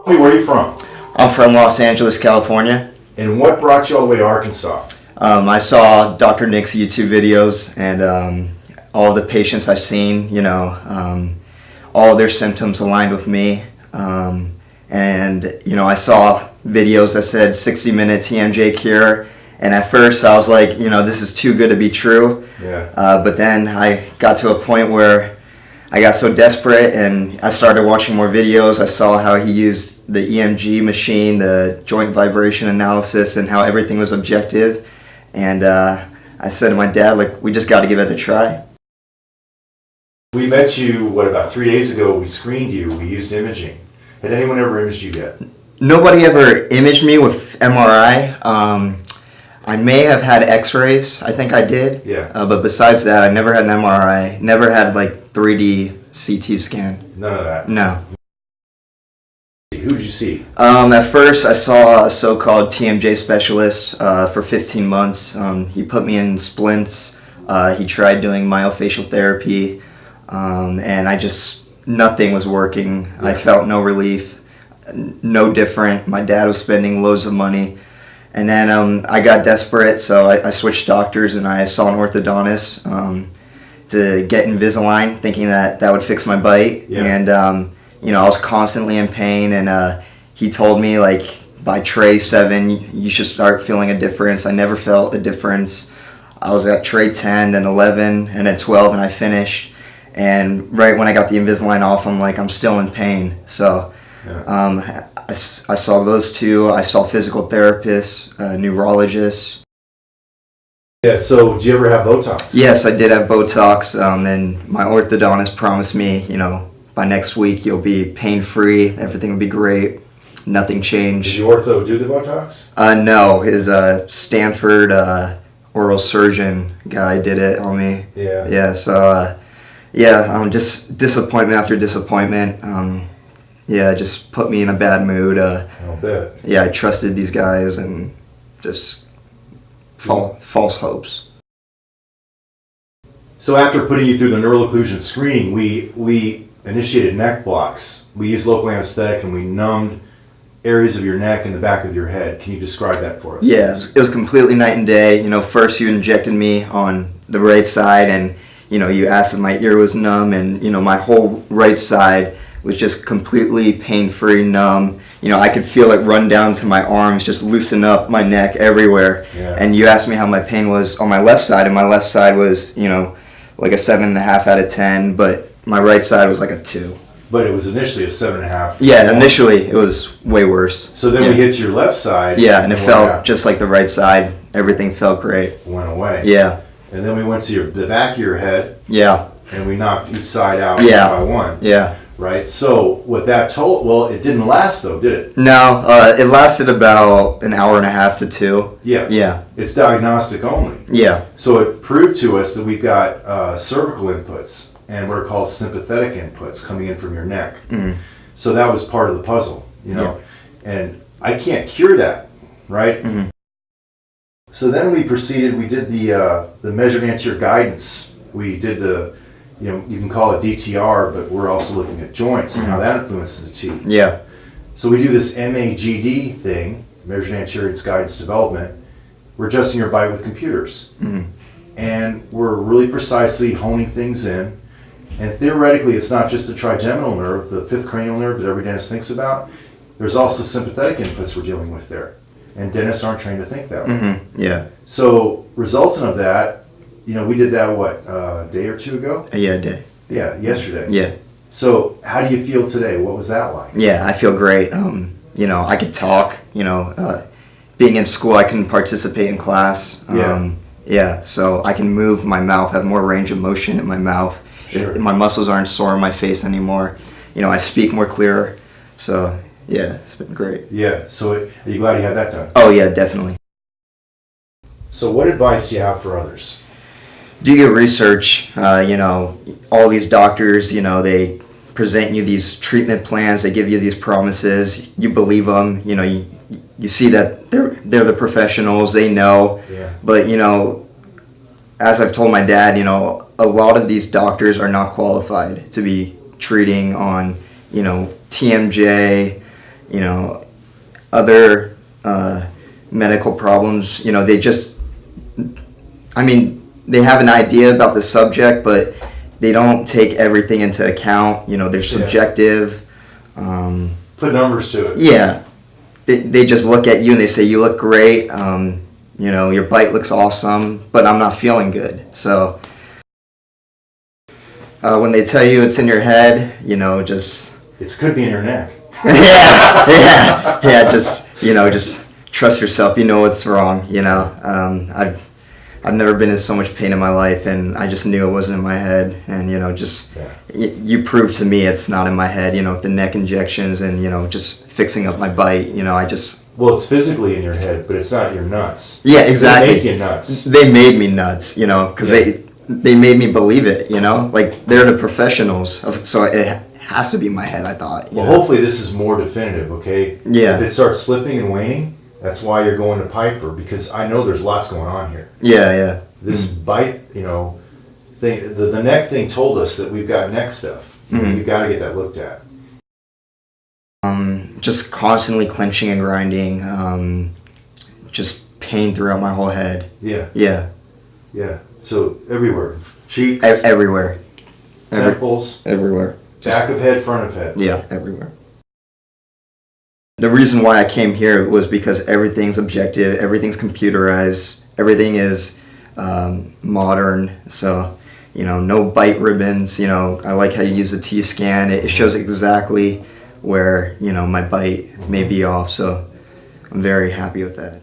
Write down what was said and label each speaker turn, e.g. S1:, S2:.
S1: Tell me, where are you from?
S2: I'm from Los Angeles, California.
S1: And what brought you all the way to Arkansas?
S2: I saw Dr. Nick's YouTube videos and all the patients I've seen, all their symptoms aligned with me. I saw videos that said 60-minute TMJ cure. And at first I was like, this is too good to be true.
S1: Yeah.
S2: But then I got to a point where I got so desperate and I started watching more videos. I saw how he used the EMG machine, the joint vibration analysis, and how everything was objective. And I said to my dad, we just got to give it a try.
S1: We met you, about 3 days ago? We screened you. We used imaging. Had anyone ever imaged you yet?
S2: Nobody ever imaged me with MRI. I may have had x-rays. I think I did.
S1: Yeah.
S2: But besides that, I never had an MRI. Never had 3D CT scan.
S1: None of that?
S2: No.
S1: Who did you see?
S2: At first, I saw a so-called TMJ specialist for 15 months. He put me in splints. He tried doing myofascial therapy. And nothing was working. Yeah. I felt no relief, no different. My dad was spending loads of money. And then I got desperate, so I switched doctors and I saw an orthodontist to get Invisalign, thinking that would fix my bite.
S1: Yeah.
S2: And, I was constantly in pain, and he told me, by tray 7, you should start feeling a difference. I never felt a difference. I was at tray 10 and 11 and at 12, and I finished. And right when I got the Invisalign off, I'm still in pain. So
S1: yeah.
S2: I saw those two. I saw physical therapists, neurologists.
S1: Yeah, so did you ever have Botox?
S2: Yes, I did have Botox, and my orthodontist promised me, by next week you'll be pain-free, everything will be great, nothing changed.
S1: Did your ortho do the Botox?
S2: No, his Stanford oral surgeon guy did it on me.
S1: Yeah.
S2: Yeah, so, just disappointment after disappointment. Just put me in a bad mood.
S1: I'll bet.
S2: Yeah, I trusted these guys and just false hopes.
S1: So after putting you through the neural occlusion screening, we initiated neck blocks. We used local anesthetic and we numbed areas of your neck and the back of your head. Can you describe that for us?
S2: Yeah, it was completely night and day. First you injected me on the right side and, you asked if my ear was numb and, my whole right side was just completely pain-free, numb. I could feel it run down to my arms, just loosen up my neck everywhere.
S1: Yeah.
S2: And you asked me how my pain was on my left side, and my left side was, a 7.5 out of 10, but my right side was a 2.
S1: But it was initially a 7.5.
S2: Yeah, initially it was way worse.
S1: So then we hit your left side.
S2: Yeah, and it felt just like the right side. Everything felt great.
S1: Went away.
S2: Yeah.
S1: And then we went to the back of your head.
S2: Yeah.
S1: And we knocked each side out
S2: one
S1: by one.
S2: Yeah.
S1: Right? So what that it didn't last though, did it?
S2: No, it lasted about an hour and a half to 2.
S1: Yeah.
S2: Yeah.
S1: It's diagnostic only.
S2: Yeah.
S1: So it proved to us that we've got cervical inputs and what are called sympathetic inputs coming in from your neck.
S2: Mm-hmm.
S1: So that was part of the puzzle,
S2: Yeah.
S1: And I can't cure that, right?
S2: Mm-hmm.
S1: So then we proceeded, we did the measured anterior guidance. We did you can call it DTR, but we're also looking at joints and how that influences the teeth.
S2: Yeah.
S1: So we do this MAGD thing, measured anterior guidance development. We're adjusting your bite with computers.
S2: Mm-hmm.
S1: And we're really precisely honing things in. And theoretically, it's not just the trigeminal nerve, the 5th cranial nerve that every dentist thinks about. There's also sympathetic inputs we're dealing with there. And dentists aren't trained to think that way.
S2: Mm-hmm. Yeah.
S1: So resultant of that, we did that, a day or 2 ago?
S2: Yeah, a day.
S1: Yeah, yesterday.
S2: Yeah.
S1: So how do you feel today? What was that like?
S2: Yeah, I feel great. I could talk, being in school, I can participate in class. So I can move my mouth, have more range of motion in my mouth.
S1: Sure.
S2: My muscles aren't sore in my face anymore. I speak more clear. So, yeah, it's been great.
S1: Yeah, so are you glad you had that done?
S2: Oh, yeah, definitely.
S1: So what advice do you have for others?
S2: Do your research. All these doctors, they present you these treatment plans. They give you these promises. You believe them. You see that they're the professionals. They know.
S1: Yeah.
S2: But as I've told my dad, a lot of these doctors are not qualified to be treating on TMJ, you know, other medical problems, you know, they just, I mean, they have an idea about the subject, but they don't take everything into account. You know, they're subjective.
S1: Put numbers to it.
S2: Yeah. They just look at you and they say, you look great. You know, your bite looks awesome, but I'm not feeling good. So when they tell you it's in your head, you know, just...
S1: It could be in your neck.
S2: yeah, just, you know, just trust yourself. You know what's wrong, you know. I've never been in so much pain in my life, and I just knew it wasn't in my head. And, you know, just you proved to me it's not in my head, you know, with the neck injections and, you know, just fixing up my bite, you know, I just...
S1: Well, it's physically in your head, but it's not your nuts.
S2: Yeah, exactly.
S1: They make you nuts.
S2: They made me nuts, you know, because they made me believe it, you know. Like, they're the professionals, so it has to be in my head, I thought.
S1: Well,
S2: know?
S1: hopefully this is more definitive, okay?
S2: Yeah.
S1: If it starts slipping and waning, that's why you're going to Piper, because I know there's lots going on here.
S2: Yeah.
S1: This bite, you know, thing, the neck thing told us that we've got neck stuff. We've got to get that looked at.
S2: Just constantly clenching and grinding, just pain throughout my whole head.
S1: Yeah. So everywhere, cheeks,
S2: Everywhere.
S1: temples,
S2: Everywhere.
S1: back of head, front of head.
S2: Yeah, everywhere. The reason why I came here was because everything's objective, everything's computerized, everything is modern. So, you know, no bite ribbons. You know, I like how you use the T-scan. It shows exactly where, you know, my bite may be off. So I'm very happy with that.